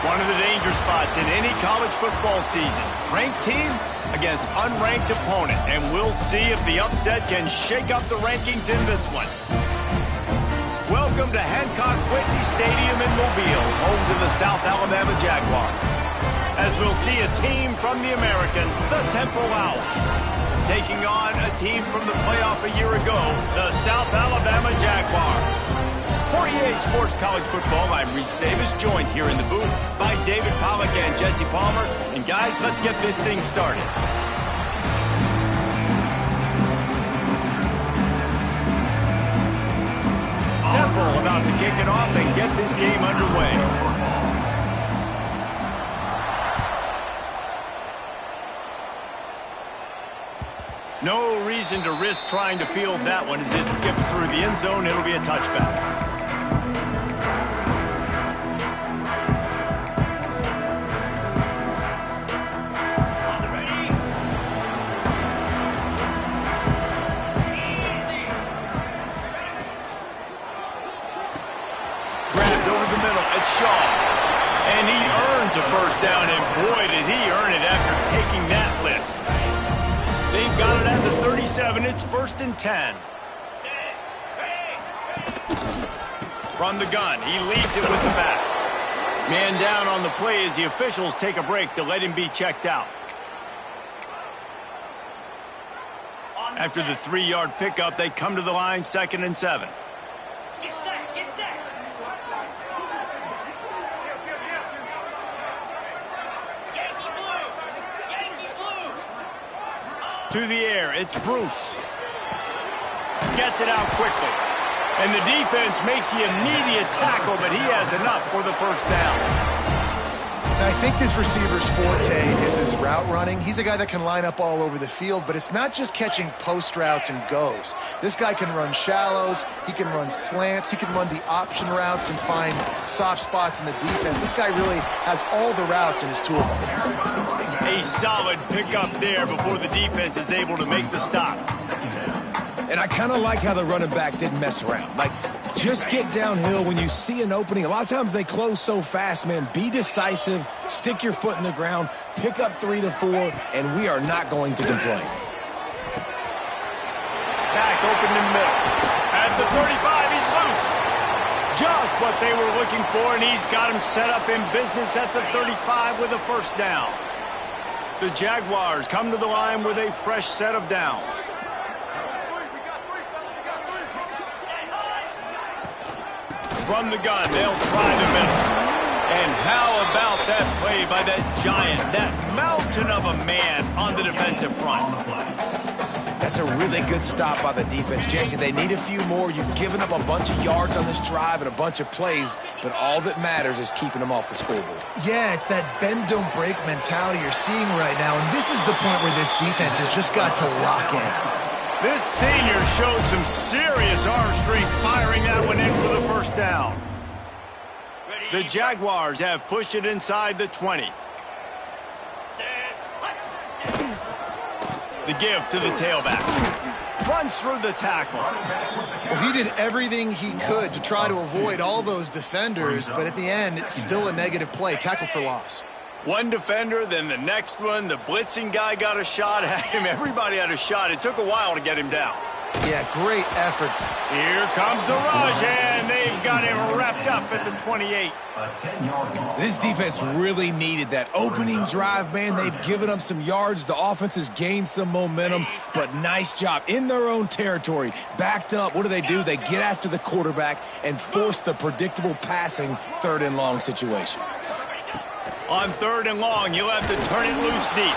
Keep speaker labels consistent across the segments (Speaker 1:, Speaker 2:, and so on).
Speaker 1: One of the danger spots in any college football season. Ranked team against unranked opponent. And we'll see if the upset can shake up the rankings in this one. Welcome to Hancock Whitney Stadium in Mobile, home to the South Alabama Jaguars. As we'll see a team from the American, the Temple Owls, taking on a team from the playoff a year ago, the South Alabama Jaguars. For EA Sports College Football, I'm Reese Davis, joined here in the booth by David Pollack and Jesse Palmer. And guys, let's get this thing started. Temple about to kick it off and get this game underway. No reason to risk trying to field that one as it skips through the end zone. It'll be a touchback. And he earns a first down, and boy, did he earn it after taking that lift. They've got it at the 37. It's 1st and 10. From the gun, he leaves it with the back. Man down on the play as the officials take a break to let him be checked out. After the 3-yard pickup, they come to the line, 2nd and 7. To the air, it's Bruce. Gets it out quickly. And the defense makes the immediate tackle, but he has enough for the first down.
Speaker 2: I think this receiver's forte is his route running. He's a guy that can line up all over the field, but it's not just catching post routes and goes. This guy can run shallows, he can run slants, he can run the option routes and find soft spots in the defense. This guy really has all the routes in his toolbox.
Speaker 1: A solid pickup there before the defense is able to make the stop.
Speaker 3: And I kind of like how the running back didn't mess around. Like, just get downhill when you see an opening. A lot of times they close so fast, man. Be decisive, stick your foot in the ground, pick up 3 to 4, and we are not going to complain.
Speaker 1: back open in the middle. At the 35, he's loose. Just what they were looking for, and he's got him set up in business at the 35 with a first down. The Jaguars come to the line with a fresh set of downs. From the gun, they'll try the middle. And how about that play by that giant, that mountain of a man on the defensive front?
Speaker 3: That's a really good stop by the defense, Jason. They need a few more. You've given up a bunch of yards on this drive and a bunch of plays, but all that matters is keeping them off the scoreboard.
Speaker 2: Yeah, it's that bend, don't break mentality you're seeing right now, and this is the point where this defense has just got to lock in.
Speaker 1: This senior showed some serious arm strength firing that one in for the first down. The Jaguars have pushed it inside the 20. The give to the tailback. Runs through the tackle.
Speaker 2: Well, he did everything he could to try to avoid all those defenders, but at the end, it's still a negative play. Tackle for loss.
Speaker 1: One defender, then the next one. The blitzing guy got a shot at him. Everybody had a shot. It took a while to get him down.
Speaker 2: Yeah, great effort.
Speaker 1: Here comes the rush, and they've got him wrapped up at the 28.
Speaker 3: This defense really needed that opening drive, man. They've given up some yards. The offense has gained some momentum, but nice job in their own territory. Backed up. What do? They get after the quarterback and force the predictable passing third and long situation.
Speaker 1: On third and long, you'll have to turn it loose deep.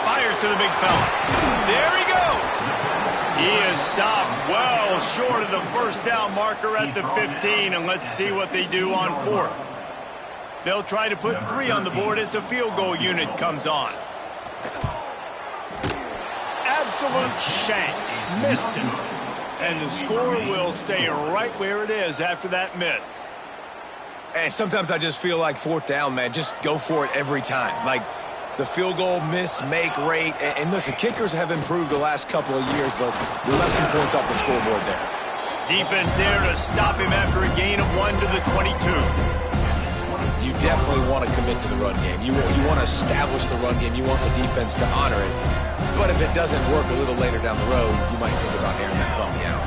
Speaker 1: Fires to the big fella. There he goes. He is stopped well short of the first down marker at the 15, and let's see what they do on fourth. They'll try to put 3 on the board as the field goal unit comes on. Absolute shank. Missed it. And the score will stay right where it is after that miss.
Speaker 3: And sometimes I just feel like fourth down, man. Just go for it every time. Like, the field goal miss-make rate. And listen, kickers have improved the last couple of years, but we left some points off the scoreboard there.
Speaker 1: Defense there to stop him after a gain of 1 to the 22.
Speaker 3: You definitely want to commit to the run game. You want to establish the run game. You want the defense to honor it. But if it doesn't work a little later down the road, you might think about airing that dummy out.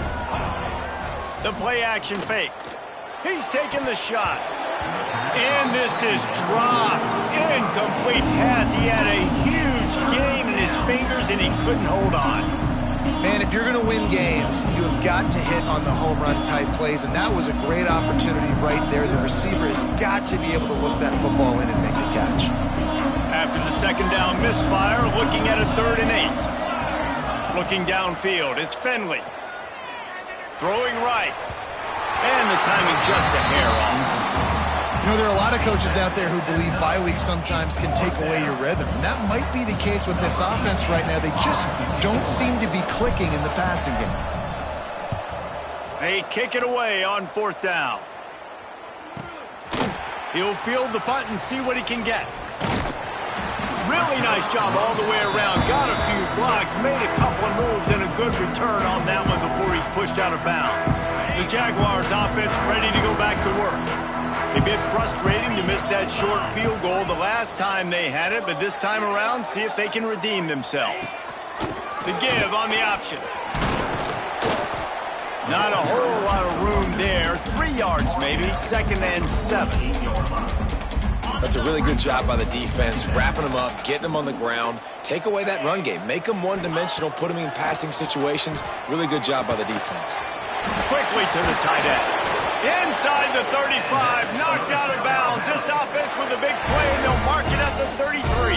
Speaker 1: The play-action fake. He's taking the shot. And this is dropped. Incomplete pass. He had a huge gain in his fingers, and he couldn't hold on.
Speaker 2: Man, if you're going to win games, you have got to hit on the home run type plays, and that was a great opportunity right there. The receiver has got to be able to look that football in and make the catch. After
Speaker 1: the second down misfire, looking at a 3rd and 8. Looking downfield, it's Finley. Throwing right. And the timing just a hair off.
Speaker 2: You know, there are a lot of coaches out there who believe bye weeks sometimes can take away your rhythm. And that might be the case with this offense right now. They just don't seem to be clicking in the passing game.
Speaker 1: They kick it away on 4th down. He'll field the punt and see what he can get. Really nice job all the way around. Got a few blocks, made a couple of moves, and a good return on that one before he's pushed out of bounds. The Jaguars offense ready to go back to work. A bit frustrating to miss that short field goal the last time they had it, but this time around, see if they can redeem themselves. The give on the option. Not a whole lot of room there. 3 yards maybe, 2nd and 7.
Speaker 3: That's a really good job by the defense, wrapping them up, getting them on the ground. Take away that run game. Make them one-dimensional, put them in passing situations. Really good job by the defense.
Speaker 1: Quickly to the tight end. Inside the 35, knocked out of bounds. This offense with a big play, and they'll mark it at the 33.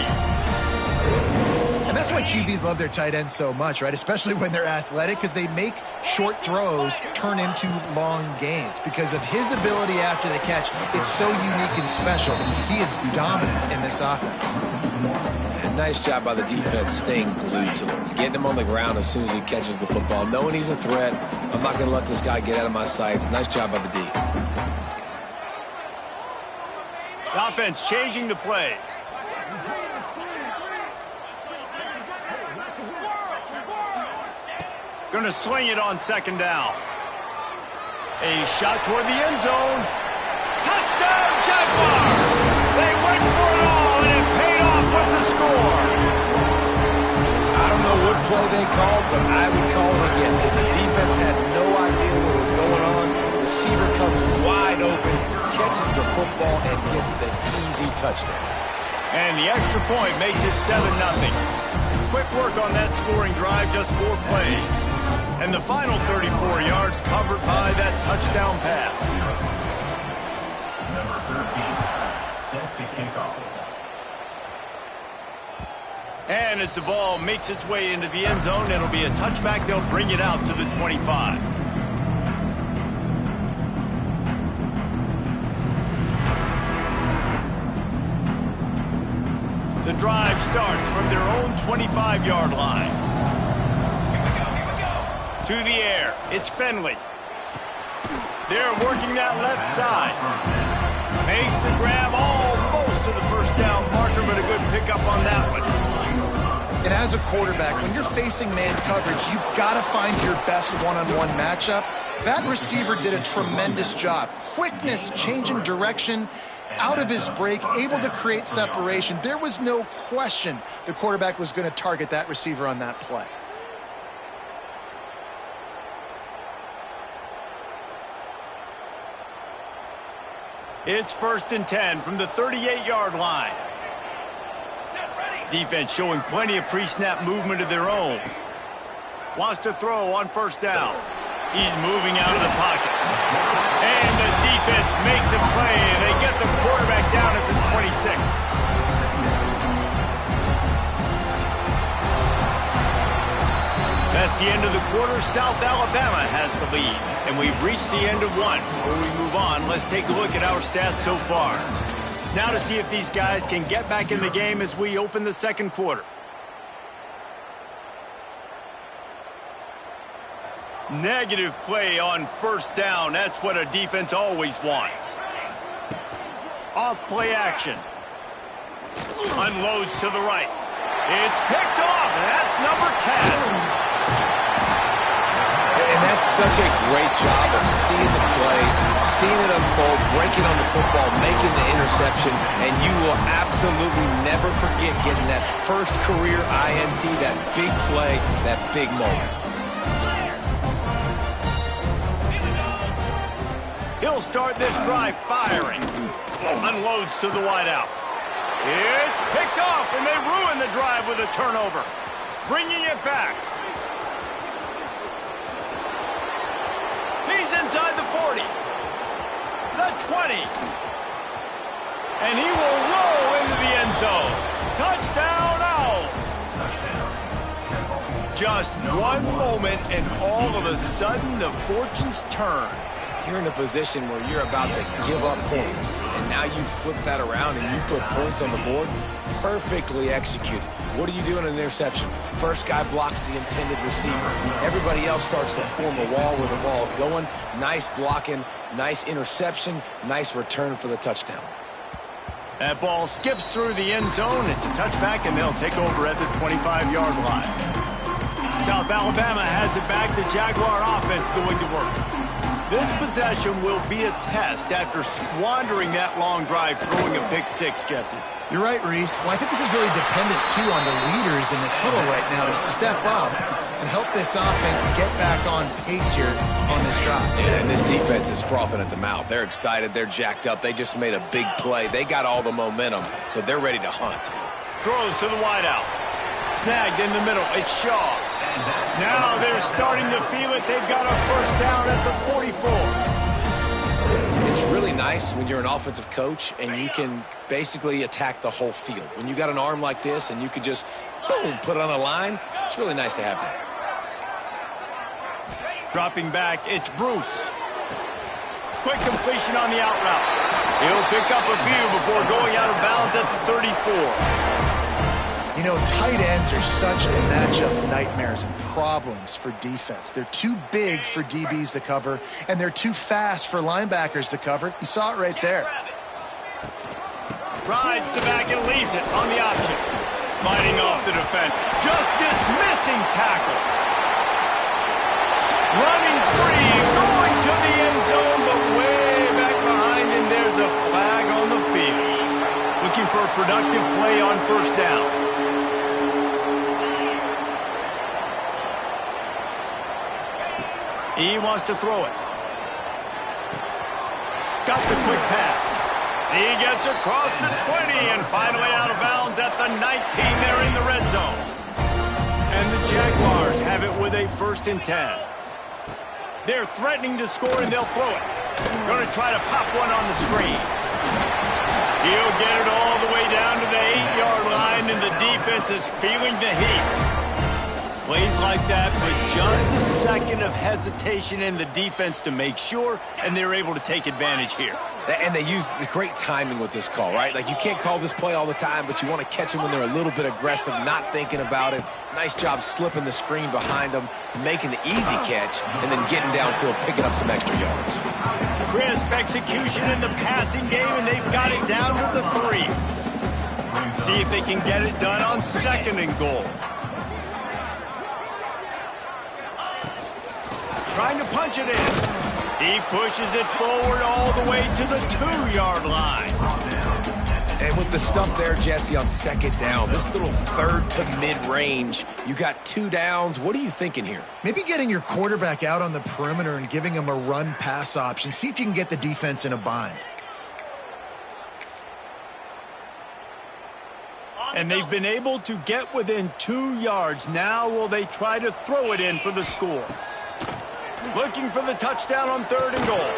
Speaker 2: And that's why QBs love their tight ends so much, right? Especially when they're athletic, because they make short throws turn into long gains. Because of his ability after the catch, it's so unique and special. He is dominant in this offense.
Speaker 3: And nice job by the defense staying glued to him. Getting him on the ground as soon as he catches the football. Knowing he's a threat, I'm not going to let this guy get out of my sights. Nice job by the D.
Speaker 1: The offense changing the play. Going to sling it on 2nd down. A shot toward the end zone. Touchdown, Jaguars! They went for it all, and it paid off with the score.
Speaker 3: I don't know what play they called, but I would call it again. As the catches the football and gets the easy touchdown.
Speaker 1: And the extra point makes it 7-0. Quick work on that scoring drive, just 4 plays. And the final 34 yards covered by that touchdown pass.
Speaker 4: Number 13, set to kick off.
Speaker 1: And as the ball makes its way into the end zone, it'll be a touchback. They'll bring it out to the 25. The drive starts from their own 25-yard line. To the air, it's Finley. They're working that left side. Makes the grab almost to the first down marker, but a good pickup on that one.
Speaker 2: And as a quarterback, when you're facing man coverage, you've got to find your best one-on-one matchup. That receiver did a tremendous job. Quickness, changing direction, out of his break, able to create separation. There was no question the quarterback was going to target that receiver on that play.
Speaker 1: It's 1st and 10 from the 38-yard line. Defense showing plenty of pre-snap movement of their own. Wants to throw on 1st down. He's moving out of the pocket. And the defense makes a play, and they get the quarterback down at the 26. That's the end of the quarter. South Alabama has the lead. And we've reached the end of one. Before we move on, let's take a look at our stats so far. Now to see if these guys can get back in the game as we open the second quarter. Negative play on 1st down. That's what a defense always wants. Off play action. Unloads to the right. It's picked off, and that's number 10.
Speaker 3: And that's such a great job of seeing the play, seeing it unfold, breaking on the football, making the interception, and you will absolutely never forget getting that first career INT, that big play, that big moment.
Speaker 1: He'll start this drive firing. Unloads to the wideout. It's picked off, and they ruin the drive with a turnover. Bringing it back. He's inside the 40. The 20. And he will roll into the end zone. Touchdown, Owls. Just one moment, and all of a sudden, the fortunes turn.
Speaker 3: You're in a position where you're about to give up points, and now you flip that around and you put points on the board. Perfectly executed. What do you do in an interception? First guy blocks the intended receiver. Everybody else starts to form a wall where the ball's going. Nice blocking, nice interception, nice return for the touchdown.
Speaker 1: That ball skips through the end zone. It's a touchback, and they'll take over at the 25-yard line. South Alabama has it back. The Jaguar offense going to work. This possession will be a test after squandering that long drive, throwing a pick six, Jesse.
Speaker 2: You're right, Reese. Well, I think this is really dependent, too, on the leaders in this huddle right now to step up and help this offense get back on pace here on this drive.
Speaker 3: Yeah, and this defense is frothing at the mouth. They're excited. They're jacked up. They just made a big play. They got all the momentum, so they're ready to hunt.
Speaker 1: Throws to the wideout. Snagged in the middle. It's Shaw. Now they're starting to feel it. They've got a first down at the 44.
Speaker 3: It's really nice when you're an offensive coach and you can basically attack the whole field. When you got an arm like this and you can just, boom, put it on a line, it's really nice to have that.
Speaker 1: Dropping back, it's Bruce. Quick completion on the out route. He'll pick up a few before going out of bounds at the 34.
Speaker 2: You know, tight ends are such matchup nightmares and problems for defense. They're too big for DBs to cover, and they're too fast for linebackers to cover. You saw it right there.
Speaker 1: Rides the back and leaves it on the option. Fighting off the defense. Just dismissing tackles. Running free, going to the end zone, but way back behind him, there's a flag on the field. Looking for a productive play on first down. He wants to throw it. Got the quick pass. He gets across the 20 and finally out of bounds at the 19 there in the red zone. And the Jaguars have it with a 1st and 10. They're threatening to score, and they'll throw it. Going to try to pop one on the screen. He'll get it all the way down to the 8-yard line, and the defense is feeling the heat. Plays like that, but just a second of hesitation in the defense to make sure, and they're able to take advantage here.
Speaker 3: And they use the great timing with this call, right? Like, you can't call this play all the time, but you want to catch them when they're a little bit aggressive, not thinking about it. Nice job slipping the screen behind them, making the easy catch, and then getting downfield, picking up some extra yards.
Speaker 1: Crisp execution in the passing game, and they've got it down to the 3. See if they can get it done on 2nd and goal. Trying to punch it in. He pushes it forward all the way to the 2-yard line.
Speaker 3: And with the stuff there, Jesse, on 2nd down, this little 3rd to mid-range, you got 2 downs. What are you thinking here?
Speaker 2: Maybe getting your quarterback out on the perimeter and giving him a run-pass option. See if you can get the defense in a bind.
Speaker 1: And they've been able to get within 2 yards. Now will they try to throw it in for the score? Looking for the touchdown on 3rd and goal.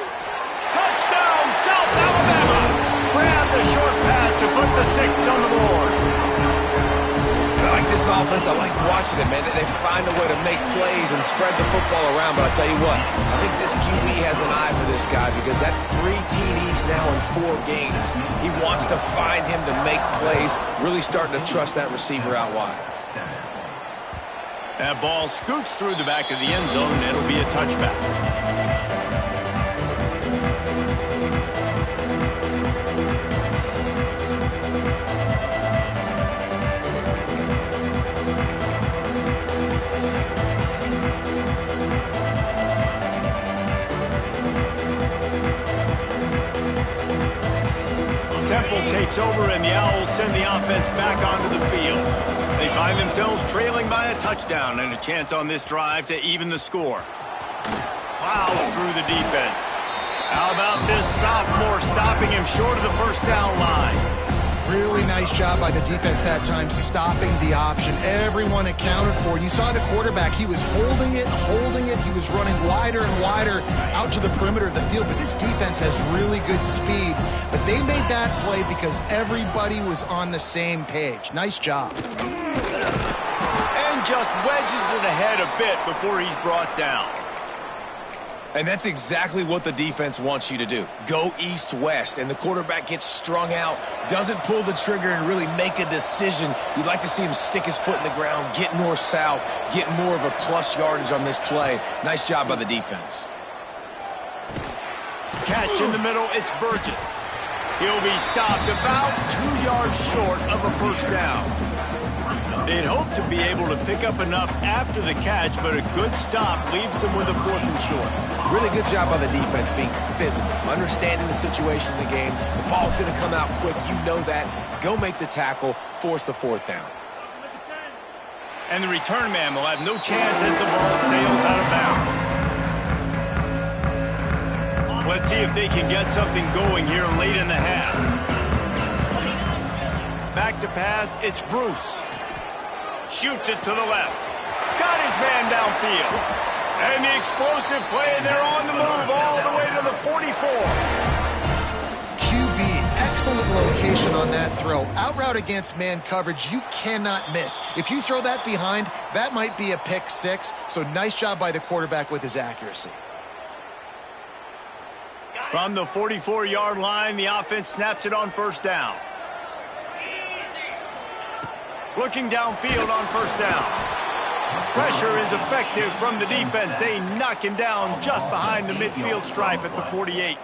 Speaker 1: Touchdown, South Alabama! Grab the short pass to put the 6 on the board.
Speaker 3: I like this offense. I like watching it, man. They find a way to make plays and spread the football around. But I'll tell you what, I think this QB has an eye for this guy because that's 3 TDs now in 4 games. He wants to find him to make plays, really starting to trust that receiver out wide.
Speaker 1: That ball scoots through the back of the end zone, and it'll be a touchback. Temple takes over, and the Owls send the offense back onto the field. They find themselves trailing by a touchdown and a chance on this drive to even the score. Plows through the defense. How about this sophomore stopping him short of the 1st down line?
Speaker 2: Really nice job by the defense that time, stopping the option. Everyone accounted for it. You saw the quarterback. He was holding it. He was running wider and wider out to the perimeter of the field. But this defense has really good speed. But they made that play because everybody was on the same page. Nice job.
Speaker 1: And just wedges it ahead a bit before he's brought down.
Speaker 3: And that's exactly what the defense wants you to do. Go east-west, and the quarterback gets strung out, doesn't pull the trigger and really make a decision. You'd like to see him stick his foot in the ground, get north-south, get more of a plus yardage on this play. Nice job by the defense.
Speaker 1: Catch in the middle, it's Burgess. He'll be stopped about 2 yards short of a 1st down. They'd hope to be able to pick up enough after the catch, but a good stop leaves them with a 4th and short.
Speaker 3: Really good job by the defense being physical, understanding the situation in the game. The ball's going to come out quick. You know that. Go make the tackle, force the 4th down.
Speaker 1: And the return man will have no chance as the ball sails out of bounds. Let's see if they can get something going here late in the half. Back to pass, it's Bruce. Shoots it to the left. Got his man downfield. And the explosive play, and they're on the move all the way to the 44.
Speaker 2: QB, excellent location on that throw. Out route against man coverage, you cannot miss. If you throw that behind, that might be a pick 6. So nice job by the quarterback with his accuracy.
Speaker 1: From the 44-yard line, the offense snaps it on 1st down. Looking downfield on 1st down. Pressure is effective from the defense. They knock him down just behind the midfield stripe at the 48.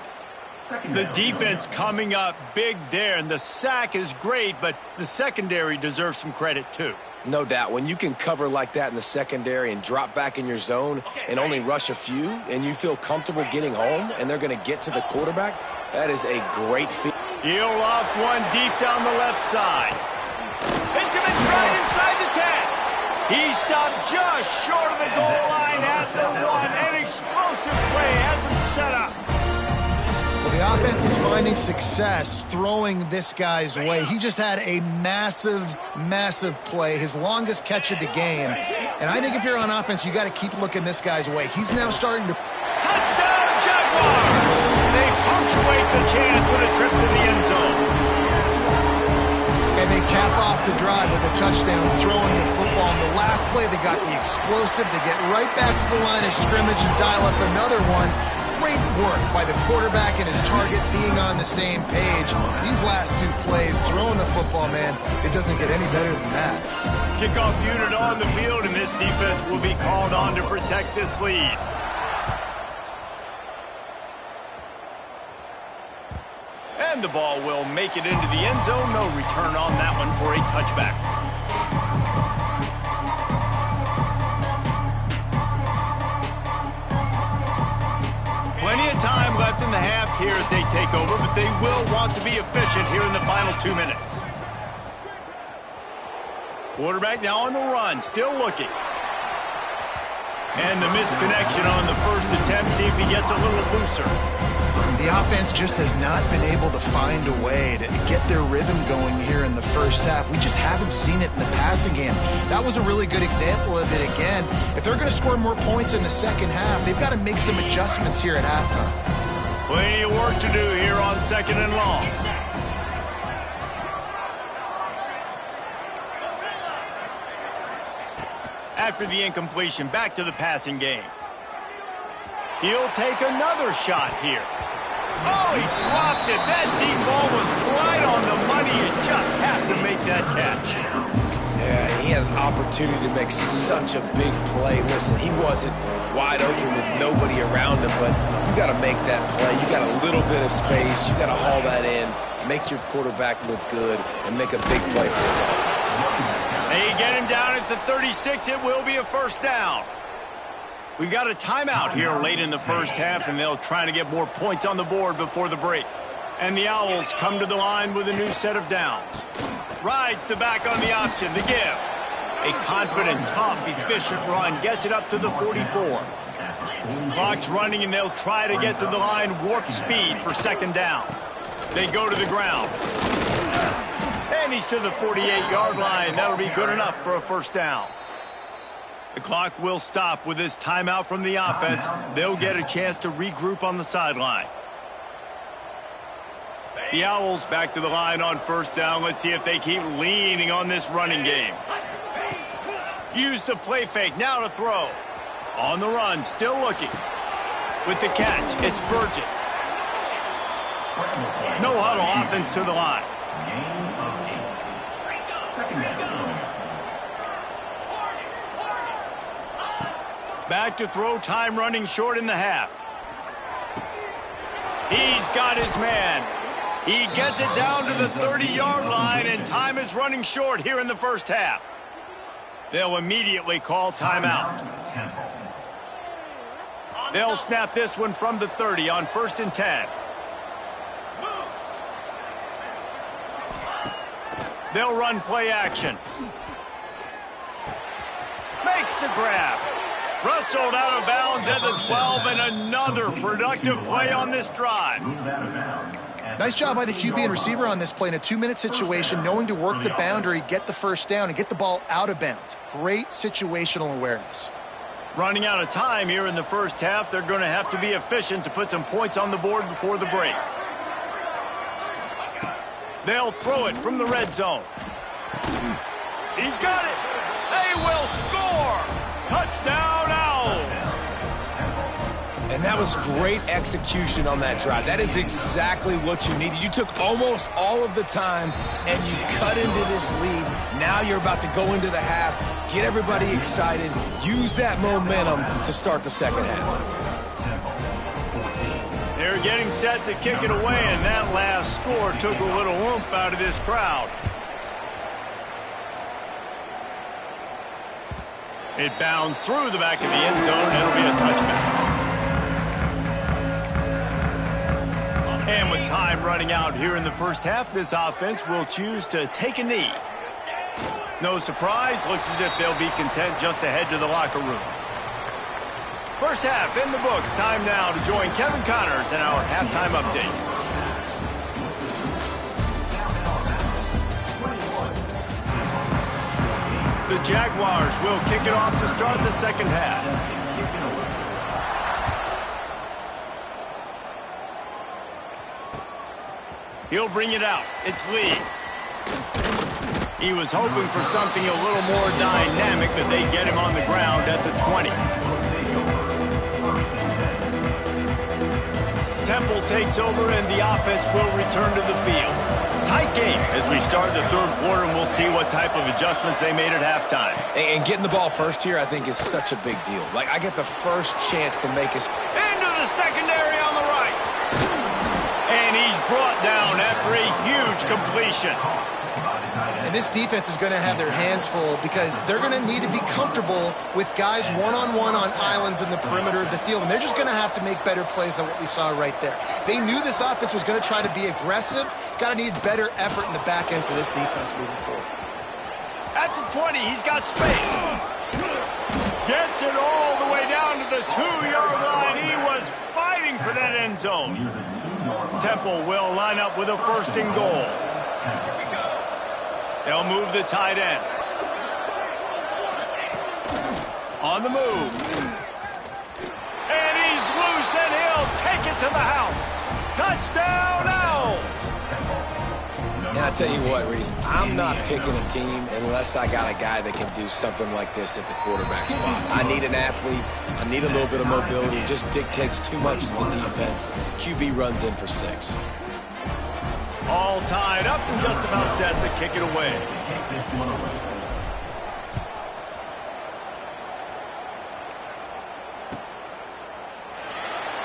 Speaker 1: The defense coming up big there, and the sack is great, but the secondary deserves some credit too.
Speaker 3: No doubt. When you can cover like that in the secondary and drop back in your zone and only rush a few, and you feel comfortable getting home, and they're going to get to the quarterback, that is a great feat.
Speaker 1: He'll loft one deep down the left side. Hits him in stride inside the 10. He stopped just short of the goal line at the 1. An explosive play has him set up.
Speaker 2: Well, The offense is finding success throwing this guy's way. He just had a massive, massive play, his longest catch of the game. And I think if you're on offense, you got to keep looking this guy's way. He's now starting to...
Speaker 1: Touchdown, Jaguars! They punctuate the chance with a trip to the end zone.
Speaker 2: And they cap off the drive with a touchdown throwing the football. In the last play, they got the explosive. They get right back to the line of scrimmage and dial up another one. Great work by the quarterback and his target being on the same page. These last two plays, throwing the football, man, it doesn't get any better than that.
Speaker 1: Kickoff unit on the field, and this defense will be called on to protect this lead. And the ball will make it into the end zone. No return on that one for a touchback. Plenty of time left in the half here as they take over, but they will want to be efficient here in the final 2 minutes. Quarterback now on the run, still looking. And the misconnection on the first attempt. See if he gets a little looser.
Speaker 2: The offense just has not been able to find a way to get their rhythm going here in the first half. We just haven't seen it in the passing game. That was a really good example of it again. If they're going to score more points in the second half, they've got to make some adjustments here at halftime.
Speaker 1: Plenty of work to do here on second and long. After the incompletion, back to the passing game. He'll take another shot here. Oh, he dropped it. That deep ball was right on the money. You just have to make that catch.
Speaker 3: Yeah, he had an opportunity to make such a big play. Listen, he wasn't wide open with nobody around him, but you got to make that play. You got a little bit of space. You got to haul that in, make your quarterback look good, and make a big play for this offense.
Speaker 1: They get him down at the 36. It will be a first down. We got a timeout here late in the first half, and they'll try to get more points on the board before the break. And the Owls come to the line with a new set of downs. Rides the back on the option, the give. A confident, tough, efficient run gets it up to the 44. Clock's running, and they'll try to get to the line warp speed for second down. They go to the ground. And he's to the 48-yard line. That'll be good enough for a first down. The clock will stop with this timeout from the offense. They'll get a chance to regroup on the sideline. The Owls back to the line on first down. Let's see if they keep leaning on this running game. Use the play fake, now to throw. On the run, still looking. With the catch, it's Burgess. No huddle offense to the line. Back to throw, time running short in the half. He's got his man. He gets it down to the 30-yard line, and time is running short here in the first half. They'll immediately call timeout. They'll snap this one from the 30 on 1st and 10. They'll run play action. Makes the grab. Rustled out of bounds at the 12, and another productive play on this drive.
Speaker 2: Nice job by the QB and receiver on this play in a 2-minute situation, knowing to work the boundary, get the first down, and get the ball out of bounds. Great situational awareness.
Speaker 1: Running out of time here in the first half, they're going to have to be efficient to put some points on the board before the break. They'll throw it from the red zone. He's got it. They will score. Touchdown, Owls!
Speaker 3: And that was great execution on that drive. That is exactly what you needed. You took almost all of the time, and you cut into this lead. Now you're about to go into the half, get everybody excited, use that momentum to start the second half.
Speaker 1: They're getting set to kick it away, and that last score took a little oomph out of this crowd. It bounds through the back of the end zone. It'll be a touchback. And with time running out here in the first half, this offense will choose to take a knee. No surprise. Looks as if they'll be content just to head to the locker room. First half in the books. Time now to join Kevin Connors in our halftime update. The Jaguars will kick it off to start the second half. He'll bring it out. It's Lee. He was hoping for something a little more dynamic, but they get him on the ground at the 20. Temple takes over, and the offense will return to the field. Tight game as we start the third quarter, and we'll see what type of adjustments they made at halftime.
Speaker 3: And getting the ball first here, I think, is such a big deal. Like, I get the first chance to make us...
Speaker 1: Into the secondary on the right. And he's brought down after a huge completion.
Speaker 2: And this defense is going to have their hands full because they're going to need to be comfortable with guys one-on-one on islands in the perimeter of the field. And they're just going to have to make better plays than what we saw right there. They knew this offense was going to try to be aggressive. Got to need better effort in the back end for this defense moving forward.
Speaker 1: At the 20, he's got space. Gets it all the way down to the 2-yard line. He was fighting for that end zone. Temple will line up with a 1st and goal. They'll move the tight end. On the move. And he's loose, and he'll take it to the house. Touchdown, Owls!
Speaker 3: And I tell you what, Reese, I'm not picking a team unless I got a guy that can do something like this at the quarterback spot. I need an athlete. I need a little bit of mobility. It just dictates too much to the defense. QB runs in for 6.
Speaker 1: All tied up and just about set to kick it away.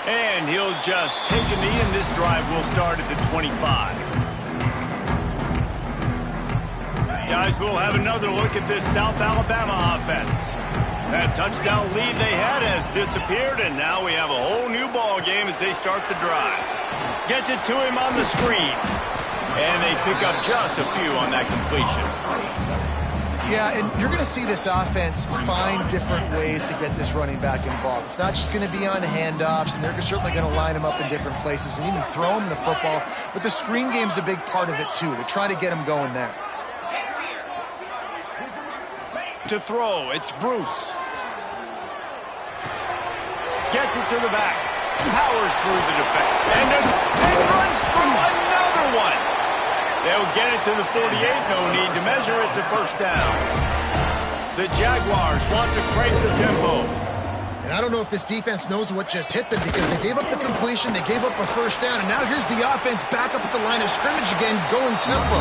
Speaker 1: And he'll just take a knee, and this drive will start at the 25. Guys, we'll have another look at this South Alabama offense. That touchdown lead they had has disappeared, and now we have a whole new ball game as they start the drive. Gets it to him on the screen. And they pick up just a few on that completion.
Speaker 2: Yeah, and you're going to see this offense find different ways to get this running back involved. It's not just going to be on handoffs, and they're certainly going to line him up in different places and even throw him the football. But the screen game's a big part of it, too. They're trying to get him going there.
Speaker 1: To throw, it's Bruce. Gets it to the back. Powers through the defense. And runs through another one. They'll get it to the 48. No need to measure. It's a 1st down. The Jaguars want to crank the tempo.
Speaker 2: And I don't know if this defense knows what just hit them because they gave up the completion, they gave up a 1st down, and now here's the offense back up at the line of scrimmage again, going tempo.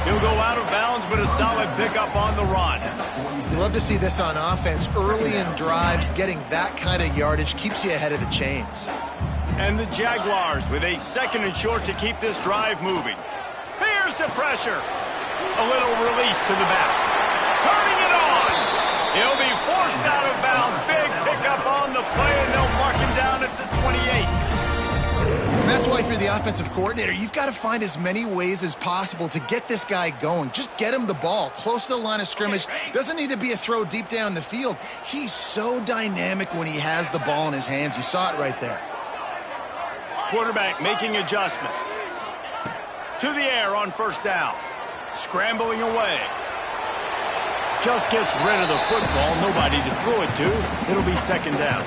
Speaker 1: He'll go out of bounds, but a solid pickup on the run.
Speaker 2: You love to see this on offense. Early in drives, getting that kind of yardage keeps you ahead of the chains.
Speaker 1: And the Jaguars with a 2nd and short to keep this drive moving. Here's the pressure. A little release to the back. Turning it on. He'll be forced out of bounds. Big pickup on the play, and they'll mark him down at the 28.
Speaker 2: And that's why if you're the offensive coordinator, you've got to find as many ways as possible to get this guy going. Just get him the ball close to the line of scrimmage. Doesn't need to be a throw deep down the field. He's so dynamic when he has the ball in his hands. You saw it right there.
Speaker 1: Quarterback making adjustments. To the air on 1st down. Scrambling away. Just gets rid of the football. Nobody to throw it to. It'll be 2nd down.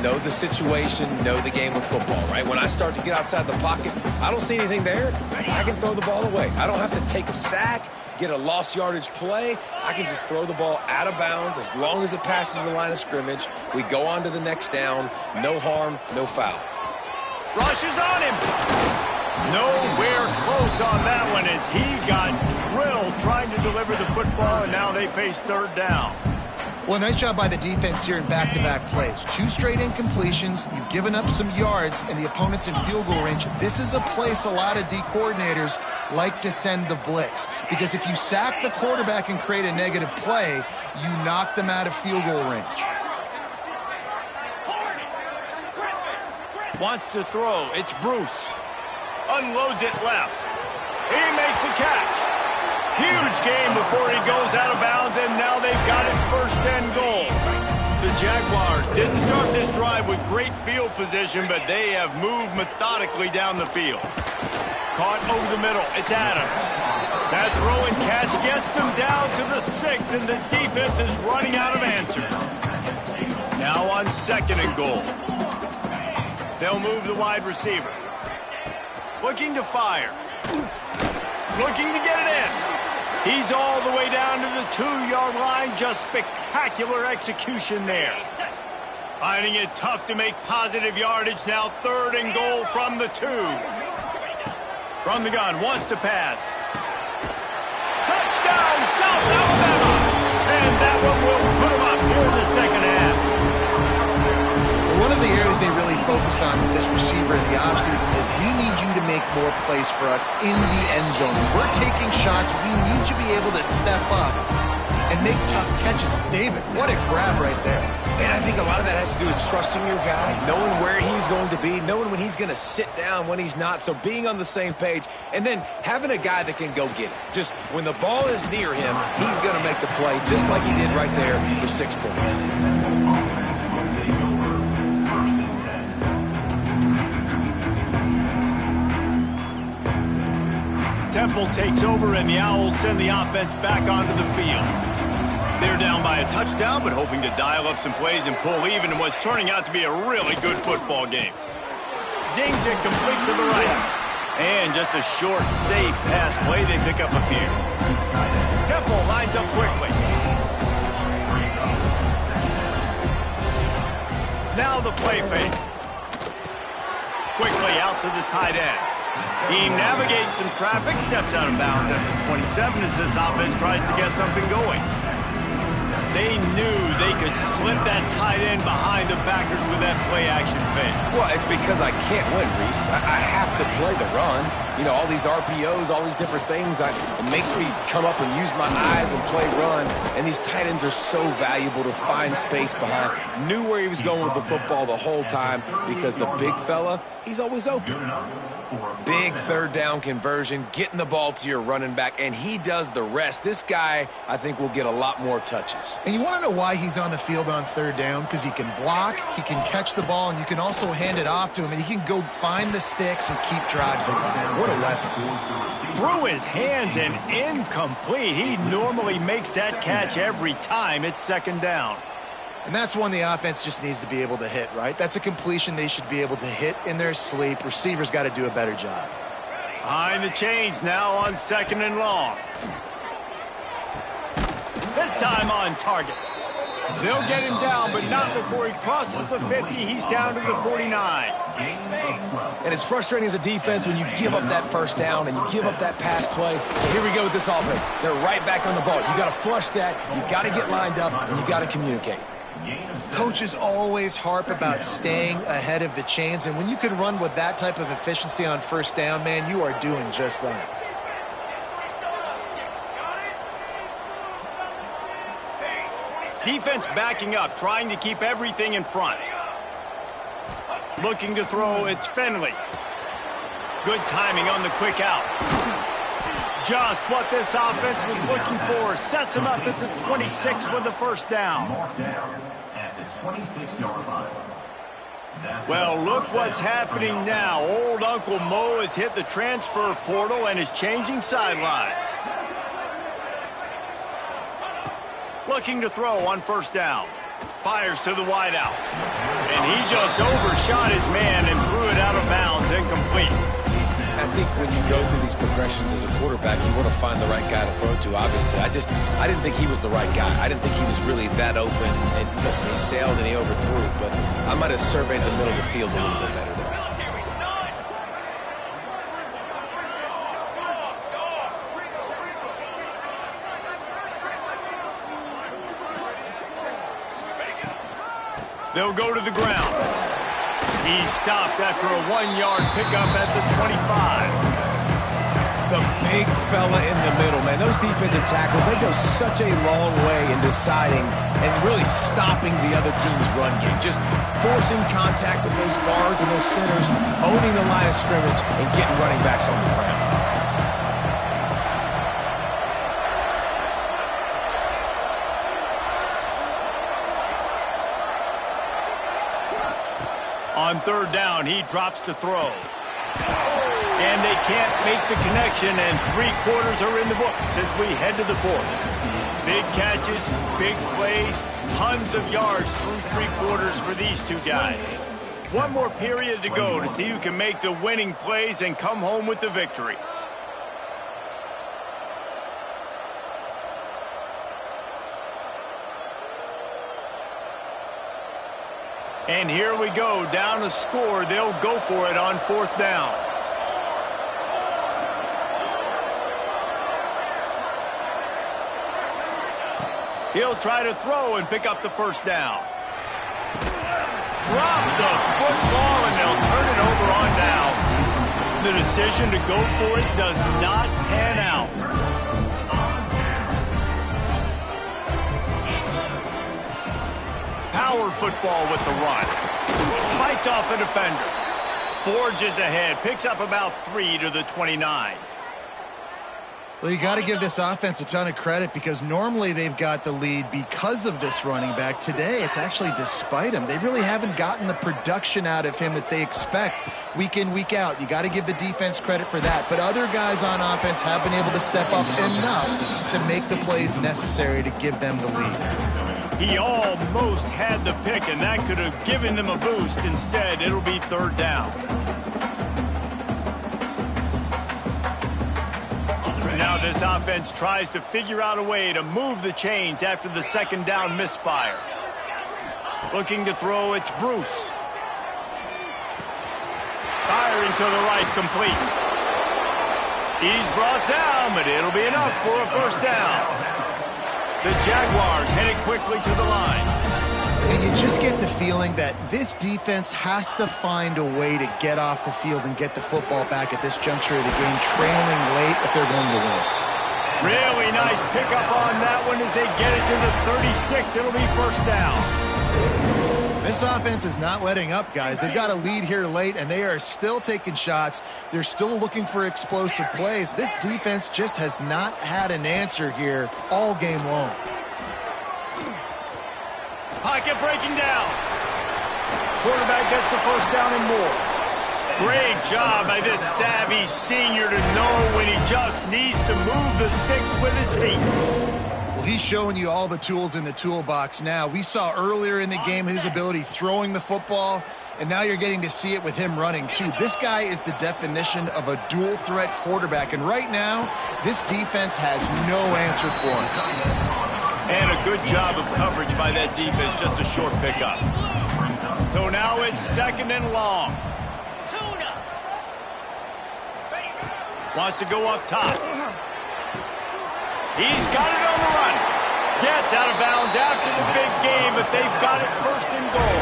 Speaker 3: Know the situation, know the game of football, right? When I start to get outside the pocket, I don't see anything there. I can throw the ball away. I don't have to take a sack, get a lost yardage play. I can just throw the ball out of bounds as long as it passes the line of scrimmage. We go on to the next down. No harm, no foul.
Speaker 1: Rushes on him. Nowhere close on that one as he got drilled trying to deliver the football, and now they face 3rd down.
Speaker 2: Well, nice job by the defense here in back-to-back plays. 2 straight incompletions, you've given up some yards, and the opponent's in field goal range. This is a place a lot of D coordinators like to send the blitz, because if you sack the quarterback and create a negative play, you knock them out of field goal range.
Speaker 1: Wants to throw. It's Bruce. Unloads it left. He makes the catch. Huge game before he goes out of bounds, and now they've got it 1st and goal. The Jaguars didn't start this drive with great field position, but they have moved methodically down the field. Caught over the middle. It's Adams. That throw and catch gets them down to the 6, and the defense is running out of answers. Now on 2nd and goal. They'll move the wide receiver. Looking to fire. Looking to get it in. He's all the way down to the 2-yard line. Just spectacular execution there. Finding it tough to make positive yardage. Now 3rd and goal from the 2. From the gun, wants to pass. Touchdown, South Alabama! And that one will put him up here in the 2nd half.
Speaker 2: One of the areas they really focused on with this receiver in the offseason was we need you to make more plays for us in the end zone. When we're taking shots, we need you to be able to step up and make tough catches. David, what a grab right there.
Speaker 3: And I think a lot of that has to do with trusting your guy, knowing where he's going to be, knowing when he's going to sit down, when he's not. So being on the same page, and then having a guy that can go get it. Just when the ball is near him, he's going to make the play just like he did right there for 6 points.
Speaker 1: Temple takes over, and the Owls send the offense back onto the field. They're down by a touchdown, but hoping to dial up some plays and pull even in what's turning out to be a really good football game. Zings it complete to the right. And just a short, safe pass play. They pick up a few. Temple lines up quickly. Now the play fake. Quickly out to the tight end. He navigates some traffic, steps out of bounds at the 27 as this offense tries to get something going. They knew they could slip that tight end behind the backers with that play-action fake.
Speaker 3: Well, it's because I can't win, Reese. I have to play the run. You know, all these RPOs, all these different things, it makes me come up and use my eyes and play run. And these tight ends are so valuable to find space behind. Knew where he was going with the football the whole time because the big fella, he's always open. Big 3rd down conversion, getting the ball to your running back, and he does the rest. This guy, I think, will get a lot more touches.
Speaker 2: And you want to know why he's on the field on 3rd down? Because he can block, he can catch the ball, and you can also hand it off to him, and he can go find the sticks and keep drives alive. What a weapon.
Speaker 1: Through his hands and incomplete. He normally makes that catch every time it's 2nd down.
Speaker 2: And that's one the offense just needs to be able to hit, right? That's a completion they should be able to hit in their sleep. Receivers got to do a better job.
Speaker 1: Behind the chains now on 2nd and long. This time on target. They'll get him down, but not before he crosses the 50. He's down to the 49.
Speaker 3: And it's frustrating as a defense when you give up that 1st down and you give up that pass play. But here we go with this offense. They're right back on the ball. You got to flush that. You got to get lined up, and you got to communicate.
Speaker 2: Coaches always harp about staying ahead of the chains, and when you can run with that type of efficiency on 1st down, man, you are doing just that.
Speaker 1: Defense backing up, trying to keep everything in front. Looking to throw, it's Finley. Good timing on the quick out. Just what this offense was looking for. Sets him up at the 26 with the 1st down.
Speaker 4: At the 26-yard line.
Speaker 1: Well, look what's happening now. Old Uncle Mo has hit the transfer portal and is changing sidelines. Looking to throw on 1st down. Fires to the wideout. And he just overshot his man and threw it out of bounds, incomplete.
Speaker 3: I think when you go through these progressions as a quarterback, you want to find the right guy to throw to, obviously. I didn't think he was the right guy. I didn't think he was really that open. And listen, he sailed and he overthrew it, but I might have surveyed the middle of the field a little bit better there.
Speaker 1: They'll go to the ground. He's stopped after a 1-yard pickup at the 25.
Speaker 3: The big fella in the middle, man. Those defensive tackles, they go such a long way in deciding and really stopping the other team's run game. Just forcing contact with those guards and those centers, owning the line of scrimmage, and getting running backs on the ground.
Speaker 1: On third down, he drops to throw. And they can't make the connection, and 3 quarters are in the books as we head to the fourth. Big catches, big plays, tons of yards through 3 quarters for these two guys. One more period to go to see who can make the winning plays and come home with the victory. And here we go, down a score. They'll go for it on fourth down. He'll try to throw and pick up the first down. Drop the football, and they'll turn it over on downs. The decision to go for it does not pan out. Power football with the run. Fights off a defender. Forges ahead. Picks up about 3 to the 29.
Speaker 2: Well, you got to give this offense a ton of credit because normally they've got the lead because of this running back. Today, it's actually despite him. They really haven't gotten the production out of him that they expect week in, week out. You got to give the defense credit for that. But other guys on offense have been able to step up enough to make the plays necessary to give them the lead.
Speaker 1: He almost had the pick, and that could have given them a boost. Instead, it'll be third down. Now this offense tries to figure out a way to move the chains after the second down misfire. Looking to throw, it's Bruce. Firing to the right, complete. He's brought down, but it'll be enough for a first down. The Jaguars headed quickly to the line.
Speaker 2: And you just get the feeling that this defense has to find a way to get off the field and get the football back at this juncture of the game, trailing late if they're going to win.
Speaker 1: Really nice pickup on that one as they get it to the 36. It'll be first down.
Speaker 2: This offense is not letting up, guys. They've got a lead here late, and they are still taking shots. They're still looking for explosive plays. This defense just has not had an answer here all game long.
Speaker 1: Pocket breaking down. Quarterback gets the first down and more. Great job by this savvy senior to know when he just needs to move the sticks with his feet.
Speaker 2: Well, he's showing you all the tools in the toolbox now. We saw earlier in the game his ability throwing the football, and now you're getting to see it with him running too. This guy is the definition of a dual threat quarterback, and right now, this defense has no answer for him.
Speaker 1: And a good job of coverage by that defense, just a short pickup. So now it's second and long. Wants to go up top. He's got it on the run. Gets out of bounds after the big game, but they've got it first and goal.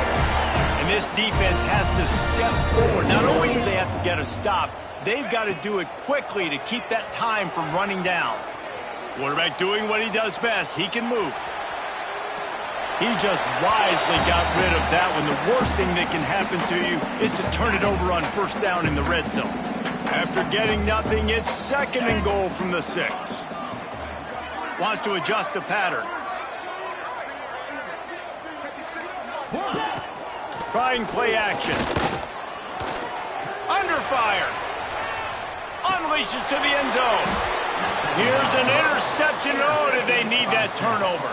Speaker 1: And this defense has to step forward. Not only do they have to get a stop, they've got to do it quickly to keep that time from running down. Quarterback doing what he does best. He can move. He just wisely got rid of that one. The worst thing that can happen to you is to turn it over on first down in the red zone. After getting nothing, it's second and goal from the 6. Wants to adjust the pattern. Trying play action. Under fire. Unleashes to the end zone. Here's an interception. Oh, did they need that turnover?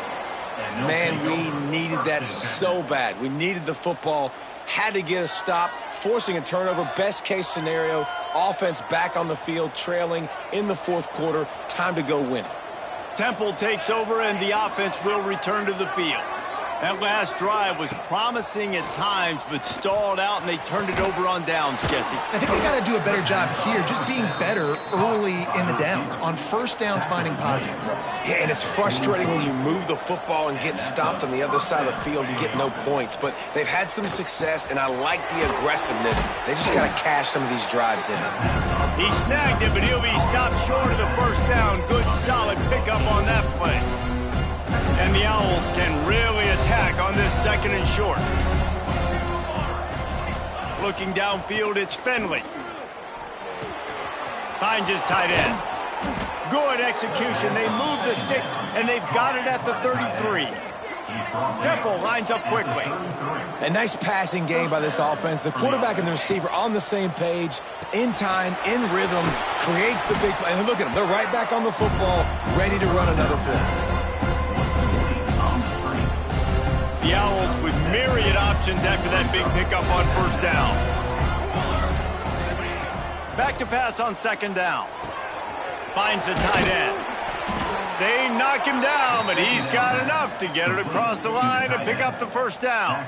Speaker 3: Man, we needed that so bad. We needed the football, had to get a stop, forcing a turnover. Best case scenario, offense back on the field, trailing in the fourth quarter. Time to go win it.
Speaker 1: Temple takes over, and the offense will return to the field. That last drive was promising at times, but stalled out, and they turned it over on downs, Jesse.
Speaker 2: I think they got to do a better job here, just being better early in the downs. On first down, finding positive plays.
Speaker 3: Yeah, and it's frustrating when you move the football and get stopped on the other side of the field and get no points. But they've had some success, and I like the aggressiveness. They just got to cash some of these drives in.
Speaker 1: He snagged it, but he'll be stopped short of the first down. Good, solid pickup on that play. And the Owls can really attack on this second and short. Looking downfield, it's Finley. Finds his tight end. Good execution. They move the sticks, and they've got it at the 33. Temple lines up quickly.
Speaker 3: A nice passing game by this offense. The quarterback and the receiver on the same page, in time, in rhythm, creates the big play. And look at them. They're right back on the football, ready to run another play.
Speaker 1: The Owls with myriad options after that big pickup on first down. Back to pass on second down. Finds the tight end. They knock him down, but he's got enough to get it across the line and pick up the first down.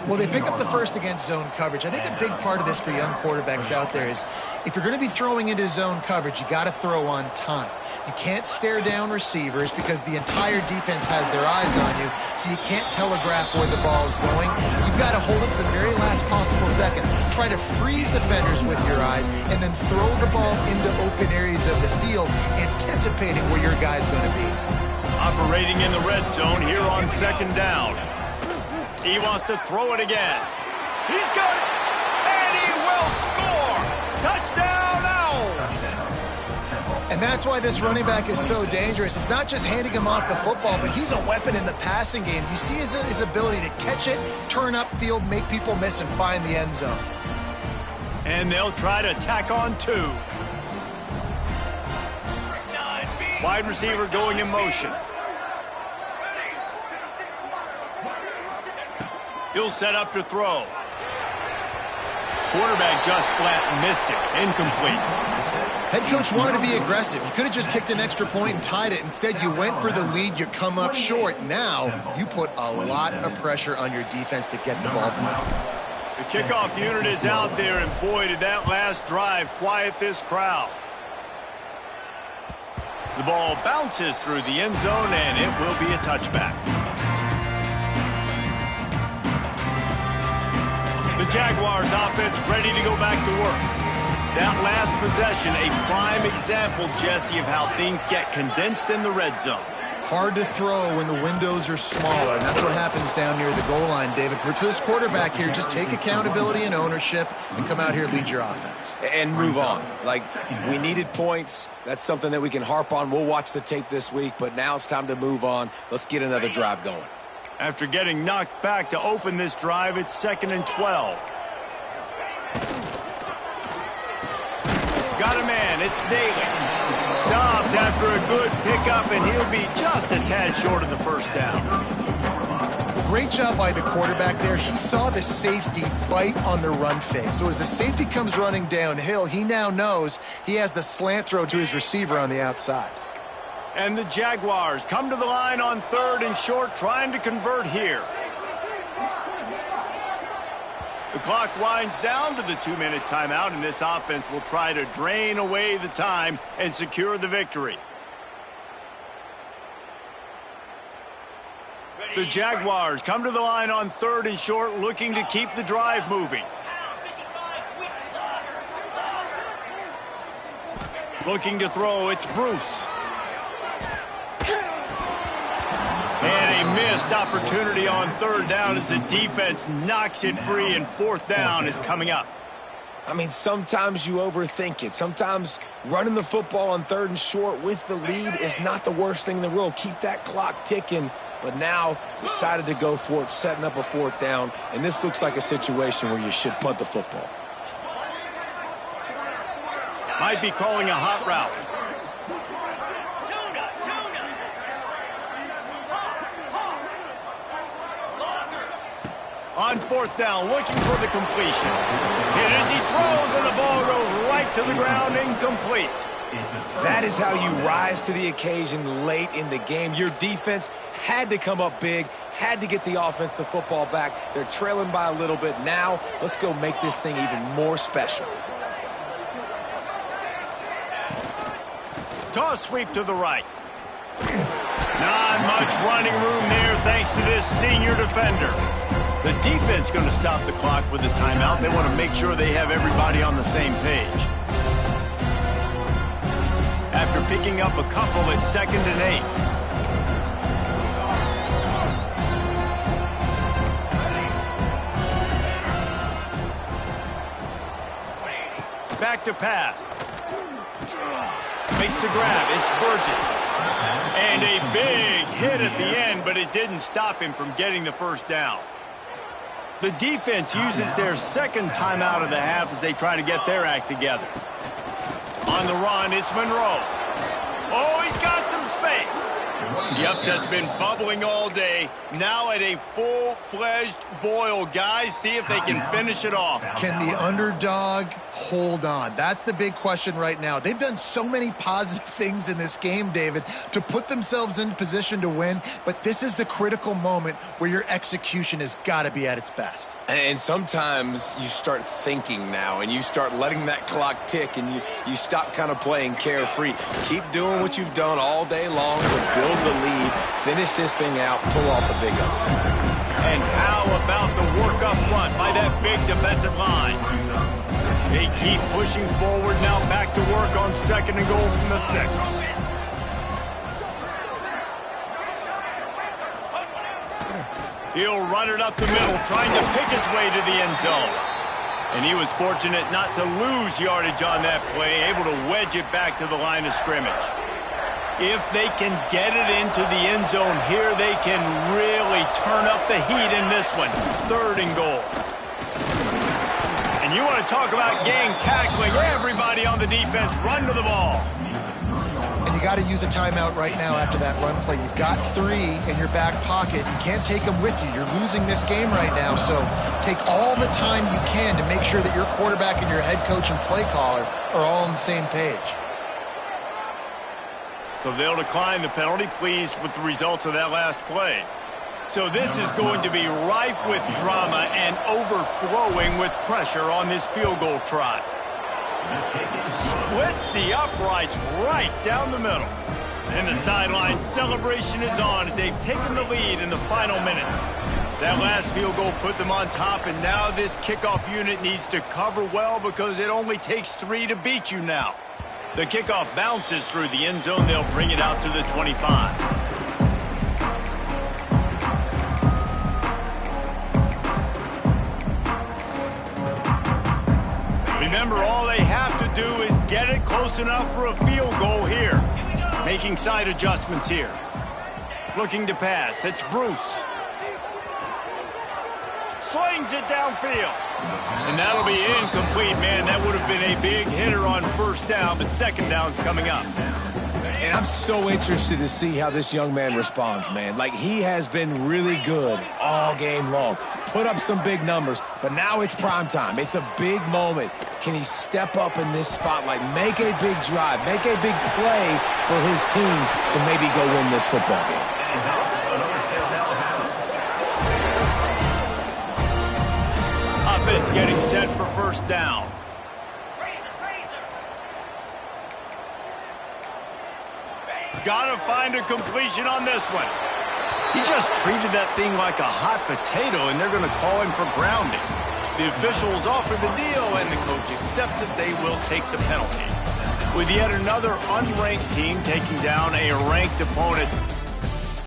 Speaker 2: Well, they pick up the first against zone coverage. I think a big part of this for young quarterbacks out there is if you're going to be throwing into zone coverage, you got to throw on time. You can't stare down receivers because the entire defense has their eyes on you, so you can't telegraph where the ball is going. You've got to hold it to the very last possible second. Try to freeze defenders with your eyes and then throw the ball into open areas of the field, anticipating where your guy's going to be.
Speaker 1: Operating in the red zone here on second down. He wants to throw it again. He's got it, and he will score! Touchdown, Owls!
Speaker 2: And that's why this running back is so dangerous. It's not just handing him off the football, but he's a weapon in the passing game. You see his ability to catch it, turn upfield, make people miss, and find the end zone.
Speaker 1: And they'll try to tack on two. Wide receiver going in motion. He'll set up to throw. Quarterback just flat missed it. Incomplete.
Speaker 2: Head coach wanted to be aggressive. You could have just kicked an extra point and tied it. Instead, you went for the lead. You come up short. Now, you put a lot of pressure on your defense to get the ball back.
Speaker 1: The kickoff unit is out there, and boy, did that last drive quiet this crowd. The ball bounces through the end zone, and it will be a touchback. The Jaguars offense ready to go back to work. That last possession, a prime example, Jesse, of how things get condensed in the red zone.
Speaker 2: Hard to throw when the windows are smaller, and that's what happens down near the goal line, David. But for this quarterback here, just take accountability and ownership and come out here and lead your offense.
Speaker 3: And move on. Like, we needed points. That's something that we can harp on. We'll watch the tape this week, but now it's time to move on. Let's get another drive going.
Speaker 1: After getting knocked back to open this drive, it's 2nd and 12. Got a man, it's Daly. Stopped after a good pickup, and he'll be just a tad short of the first down.
Speaker 2: Great job by the quarterback there. He saw the safety bite on the run fake. So as the safety comes running downhill, he now knows he has the slant throw to his receiver on the outside.
Speaker 1: And the Jaguars come to the line on 3rd and short, trying to convert here. The clock winds down to the 2-minute timeout, and this offense will try to drain away the time and secure the victory. The Jaguars come to the line on 3rd and short, looking to keep the drive moving. Looking to throw, it's Bruce. And a missed opportunity on 3rd down as the defense knocks it free, and 4th down is coming up.
Speaker 3: I mean, sometimes you overthink it. Sometimes running the football on 3rd and short with the lead is not the worst thing in the world. Keep that clock ticking. But now decided to go for it, setting up a 4th down. And this looks like a situation where you should punt the football.
Speaker 1: Might be calling a hot route. On 4th down, looking for the completion. Hit as he throws, and the ball goes right to the ground, incomplete.
Speaker 3: That is how you rise to the occasion late in the game. Your defense had to come up big, had to get the offense the football back. They're trailing by a little bit. Now, let's go make this thing even more special.
Speaker 1: Toss sweep to the right. Not much running room there thanks to this senior defender. The defense going to stop the clock with a timeout. They want to make sure they have everybody on the same page. After picking up a couple at 2nd and 8. Back to pass. Makes the grab. It's Burgess. And a big hit at the end, but it didn't stop him from getting the first down. The defense uses their second timeout of the half as they try to get their act together. On the run, it's Monroe. Oh, he's got some space. The upset's been bubbling all day. Now at a full-fledged boil. Guys, see if they can finish it off.
Speaker 2: Can the underdog hold on? That's the big question right now. They've done so many positive things in this game, David, to put themselves in position to win, but this is the critical moment where your execution has got to be at its best.
Speaker 3: And sometimes you start thinking now, and you start letting that clock tick, and you stop kind of playing carefree. Keep doing what you've done all day long to build the lead, finish this thing out, pull off the big upset.
Speaker 1: And how about the work up front by that big defensive line? They keep pushing forward now, back to work on 2nd and goal from the 6. He'll run it up the middle, trying to pick his way to the end zone. And he was fortunate not to lose yardage on that play, able to wedge it back to the line of scrimmage. If they can get it into the end zone here, they can really turn up the heat in this one. 3rd and goal. And you want to talk about gang tackling. Everybody on the defense run to the ball.
Speaker 2: And you got to use a timeout right now after that run play. You've got 3 in your back pocket. You can't take them with you. You're losing this game right now. So take all the time you can to make sure that your quarterback and your head coach and play caller are all on the same page.
Speaker 1: So they'll decline the penalty, pleased with the results of that last play. So this is going to be rife with drama and overflowing with pressure on this field goal try. Splits the uprights right down the middle. And the sideline celebration is on as they've taken the lead in the final minute. That last field goal put them on top, and now this kickoff unit needs to cover well because it only takes 3 to beat you now. The kickoff bounces through the end zone. They'll bring it out to the 25. Remember, all they have to do is get it close enough for a field goal here. Making side adjustments here. Looking to pass. It's Bruce. Slings it downfield. And that'll be incomplete, man. That would have been a big hitter on 1st down, but 2nd down's coming up.
Speaker 3: And I'm so interested to see how this young man responds, man. Like, he has been really good all game long. Put up some big numbers, but now it's prime time. It's a big moment. Can he step up in this spotlight, make a big drive, make a big play for his team to maybe go win this football game?
Speaker 1: Offense getting set for 1st down. Gotta find a completion on this one. He just treated that thing like a hot potato, and they're going to call him for grounding. The officials offer the deal, and the coach accepts it. They will take the penalty. With yet another unranked team taking down a ranked opponent,